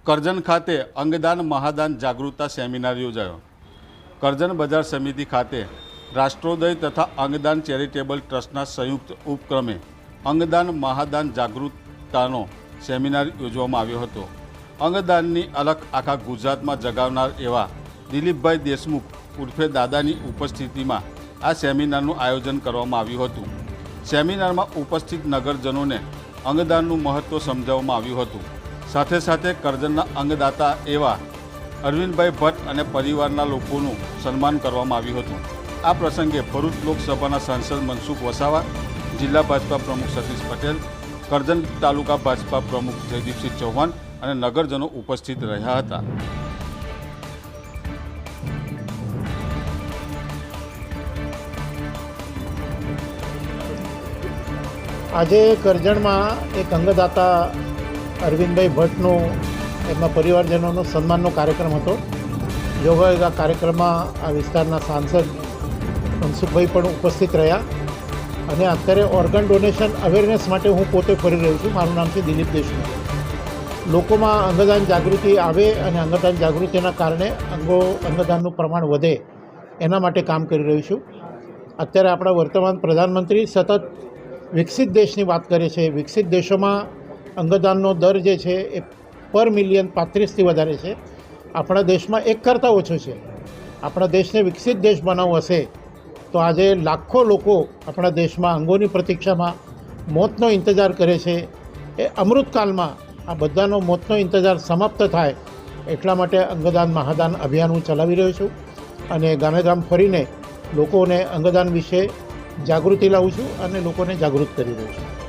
કરજણ ખાતે અંગદાન મહાદાન જાગૃતતા સેમિનાર યોજાયો। કરજણ બજાર સમિતિ ખાતે રાષ્ટ્રોદય તથા અંગદાન ચેરિટેબલ ટ્રસ્ટના સંયુક્ત ઉપક્રમે અંગદાન મહાદાન જાગૃતતાનો સેમિનાર યોજવામાં આવ્યો હતો। અંગદાનની અલખ આખા ગુજરાતમાં જગાવનાર એવા દિલીપભાઈ દેશમુખ ઉર્ફે દાદાની ઉપસ્થિતિમાં આ સેમિનારનું આયોજન કરવામાં આવ્યું હતું। સેમિનારમાં ઉપસ્થિત નગરજનોને અંગદાનનું મહત્ત્વ સમજાવવામાં આવ્યું હતું। સાથે સાથે કરજણના અંગદાતા એવા અરવિંદભાઈ ભટ્ટ અને પરિવારના લોકોનું સન્માન કરવામાં આવ્યું હતું। આ પ્રસંગે ભરૂચ લોકસભાના સાંસદ મનસુખ વસાવા, જિલ્લા ભાજપા પ્રમુખ સતીશ પટેલ, કરજણ તાલુકા ભાજપા પ્રમુખ જયદીપસિંહ ચૌહાણ અને નગરજનો ઉપસ્થિત રહ્યા હતા। આજે કરજણમાં એક અંગદાતા અરવિંદભાઈ ભટ્ટનું એમના પરિવારજનોનો સન્માનનો કાર્યક્રમ હતો। જોગવાઈ આ કાર્યક્રમમાં આ વિસ્તારના સાંસદ મનસુખભાઈ પણ ઉપસ્થિત રહ્યા અને અત્યારે ઓર્ગન ડોનેશન અવેરનેસ માટે હું પોતે ફરી રહ્યો છું। મારું નામ છે દિલીપ દેશમુખ। લોકોમાં અંગદાન જાગૃતિ આવે અને અંગદાન જાગૃતિના કારણે અંગદાનનું પ્રમાણ વધે એના માટે કામ કરી રહ્યો છું। અત્યારે આપણા વર્તમાન પ્રધાનમંત્રી સતત વિકસિત દેશની વાત કરે છે। વિકસિત દેશોમાં અંગદાનનો દર જે છે એ પર મિલિયન 35થી વધારે છે। આપણા દેશમાં 1 કરતાં ઓછો છે। આપણા દેશને વિકસિત દેશ બનાવવો હશે તો આજે લાખો લોકો આપણા દેશમાં અંગોની પ્રતીક્ષામાં મોતનો ઇંતજાર કરે છે। એ અમૃતકાલમાં આ બધાનો મોતનો ઇંતજાર સમાપ્ત થાય એટલા માટે અંગદાન મહાદાન અભિયાન હું ચલાવી રહ્યો છું અને ગામે ગામ ફરીને લોકોને અંગદાન વિશે જાગૃતિ લાવું છું અને લોકોને જાગૃત કરી રહ્યો છું।